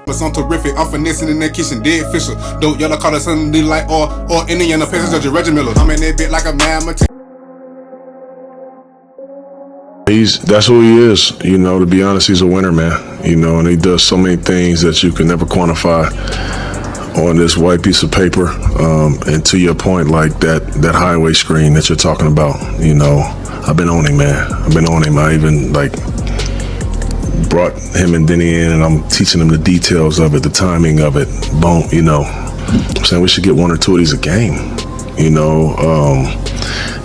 But I'm terrific. I'm finessing in that kitchen, dead Fisher. Dope yellow collar, something like or Indiana Pacers, Judge Reggie Miller. I'm in that bit like a man. That's who he is, you know. To be honest, he's a winner, man. You know, and he does so many things that you can never quantify on this white piece of paper. And to your point, like that highway screen that you're talking about, you know, I've been on him, man. I've been on him. I even brought him and Denny in, and I'm teaching him the details of it, the timing of it. Boom, you know. I'm saying we should get one or two of these a game, you know.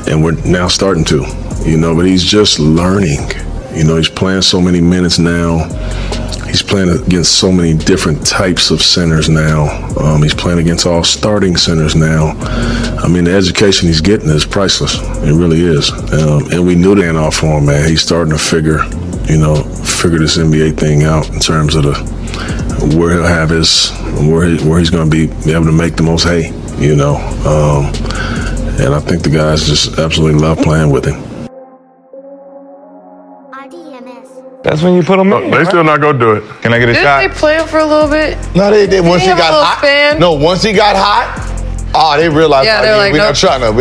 And we're now starting to. You know, but he's just learning. You know, he's playing so many minutes now. He's playing against so many different types of centers now. He's playing against all starting centers now. I mean, the education he's getting is priceless. It really is. And we knew that off for him, man. He's starting to figure this NBA thing out in terms of where he'll have where he's going to be able to make the most hay, you know. And I think the guys just absolutely love playing with him. That's when you put them in. They still not gonna do it. Can I get a shot? Didn't they play him for a little bit? No, they did. Once he got hot. Fan? No, once he got hot. They realized we're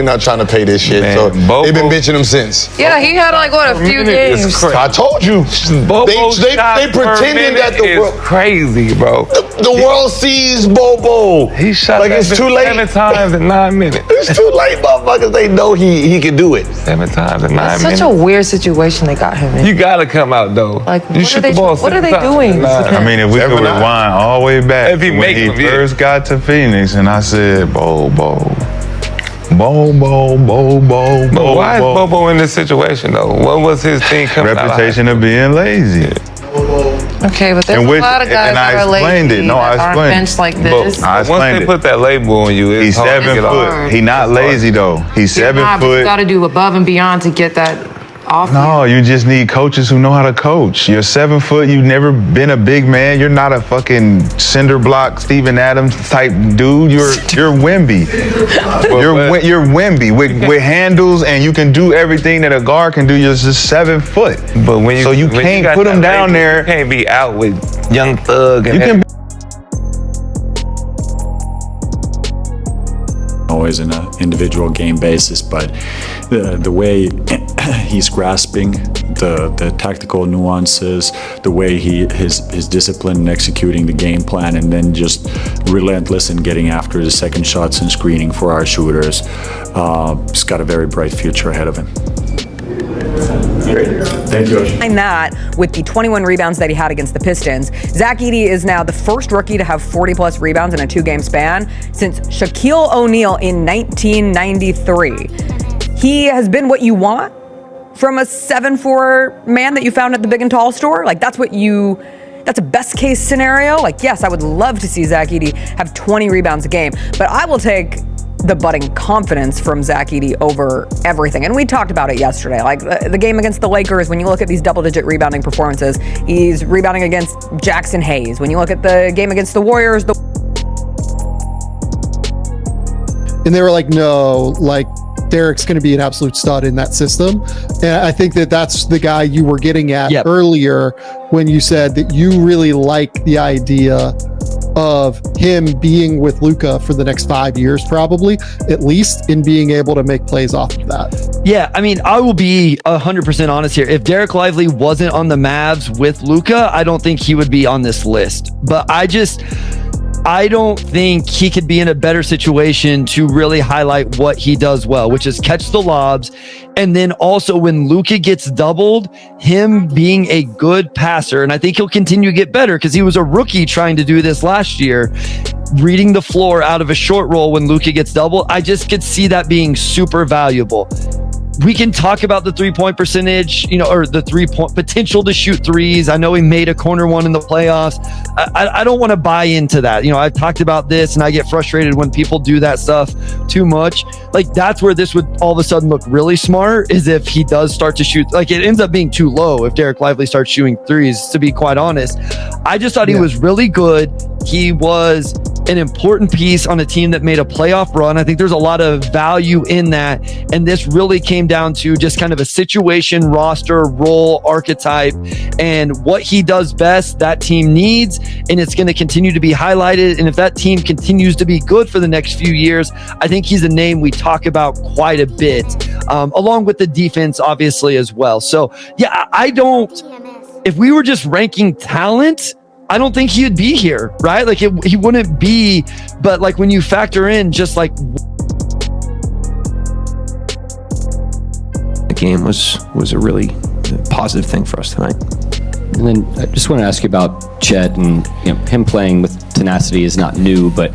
not trying to pay this shit. Man, so Bobo, they've been benching him since. Yeah, he had like what, a few games. I told you. They pretending that the world crazy, bro. The world sees Bobo. He shot like it's too late. 7 times in 9 minutes. It's too late, motherfuckers. They know he can do it. 7 times in 9 minutes. It's such a weird situation they got him in. You gotta come out though. Like, you shoot the ball. What are they doing? I mean, if we could rewind all the way back If he when make he them, yeah. first got to Phoenix, and I said, Bobo. But why is Bobo in this situation though? What was his thing coming Reputation of being lazy. Okay, but there's a lot of guys that are lazy that aren't benched like this. I Once they put that label on you, it's he's hard 7 to get foot. off. He's not lazy though. He's 7 foot. You got to do above and beyond to get that off. No, you just need coaches who know how to coach. You're 7 foot. You've never been a big man. You're not a fucking cinder block Steven Adams type dude. You're Wemby. You're Wemby with handles, and you can do everything that a guard can do. You're just 7 foot. But when you can't put him down there. You can't be out with Young Thug. And You can. Always in an individual game basis, but the way he's grasping the tactical nuances, the way his discipline in executing the game plan, and then just relentless in getting after the second shots and screening for our shooters, he's got a very bright future ahead of him. Great. Thank you. And that, with the 21 rebounds that he had against the Pistons, Zach Edey is now the first rookie to have 40-plus rebounds in a 2-game span since Shaquille O'Neal in 1993. He has been what you want from a 7'4" man that you found at the Big and Tall store. Like, that's a best case scenario. Like, yes, I would love to see Zach Edey have 20 rebounds a game, but I will take the budding confidence from Zach Edey over everything. And we talked about it yesterday. Like the game against the Lakers, when you look at these double-digit rebounding performances, he's rebounding against Jackson Hayes. When you look at the game against the Warriors, and they were like, no, like Derek's going to be an absolute stud in that system. And I think that's the guy you were getting at earlier when you said that you really like the idea of him being with Luka for the next 5 years, probably, at least, in being able to make plays off of that. Yeah, I mean, I will be 100% honest here. If Derek Lively wasn't on the Mavs with Luka, I don't think he would be on this list. But I don't think he could be in a better situation to really highlight what he does well, which is catch the lobs. And then also when Luka gets doubled, him being a good passer. And I think he'll continue to get better because he was a rookie trying to do this last year, reading the floor out of a short roll when Luka gets doubled. I just could see that being super valuable. We can talk about the 3-point percentage, or the 3-point potential to shoot threes. I know he made a corner one in the playoffs. I don't want to buy into that. I've talked about this and I get frustrated when people do that stuff too much. Like, that's where this would all of a sudden look really smart, is if he does start to shoot. Like, it ends up being too low if Derek Lively starts shooting threes, to be quite honest. I just thought he was really good. He was an important piece on a team that made a playoff run. I think there's a lot of value in that. And this really came down to just kind of a situation, roster, role, archetype, and what he does best, that team needs. And it's going to continue to be highlighted. And if that team continues to be good for the next few years, I think he's a name we talk about quite a bit, along with the defense, obviously, as well. So, yeah, if we were just ranking talent, I don't think he'd be here, right? Like he wouldn't be, but like when you factor in just like the game was a really positive thing for us tonight. And then I just want to ask you about Chet, and him playing with tenacity is not new, but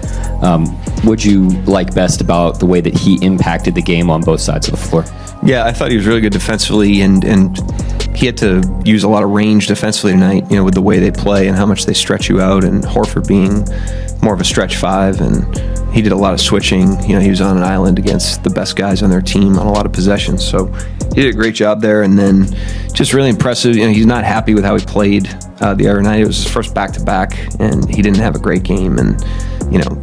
what'd you like best about the way that he impacted the game on both sides of the floor? Yeah, I thought he was really good defensively, and he had to use a lot of range defensively tonight, with the way they play and how much they stretch you out, and Horford being more of a stretch five, and he did a lot of switching. He was on an island against the best guys on their team on a lot of possessions, so he did a great job there. And then just really impressive. He's not happy with how he played the other night. It was his first back-to-back, and he didn't have a great game, and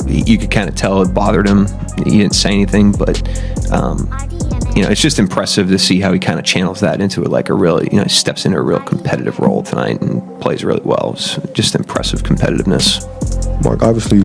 you could kind of tell it bothered him. He didn't say anything, but it's just impressive to see how he kind of channels that into like a really, steps into a real competitive role tonight and plays really well. It's just impressive competitiveness. Mark, obviously